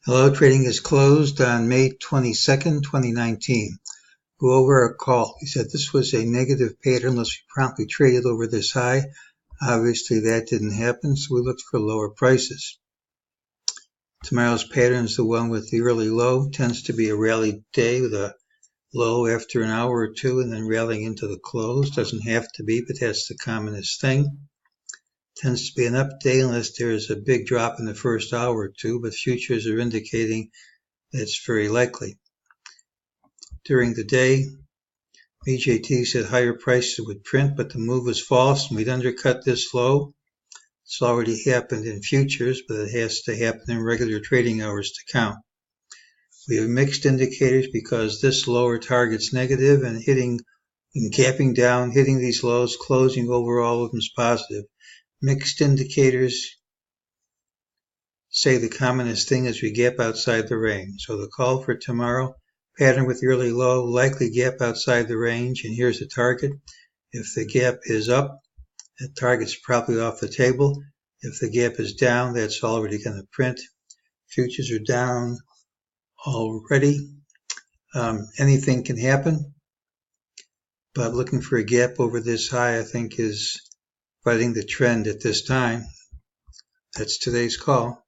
Hello, trading is closed on May 22nd, 2019. Go over our call. We said this was a negative pattern unless we promptly traded over this high. Obviously that didn't happen, so we looked for lower prices. Tomorrow's pattern is the one with the early low. Tends to be a rally day with a low after an hour or two and then rallying into the close. Doesn't have to be, but that's the commonest thing. Tends to be an up day unless there's a big drop in the first hour or two, but futures are indicating that's very likely. During the day, MEJT said higher prices would print, but the move was false and we'd undercut this low. It's already happened in futures, but it has to happen in regular trading hours to count. We have mixed indicators because this lower target's negative and gapping down, hitting these lows, closing over all of them is positive. Mixed indicators say the commonest thing is we gap outside the range. So the call for tomorrow, pattern with early low, likely gap outside the range, and here's the target. If the gap is up, that target's probably off the table. If the gap is down, that's already going to print. Futures are down already. Anything can happen, but looking for a gap over this high, I think, is fighting the trend at this time. That's today's call.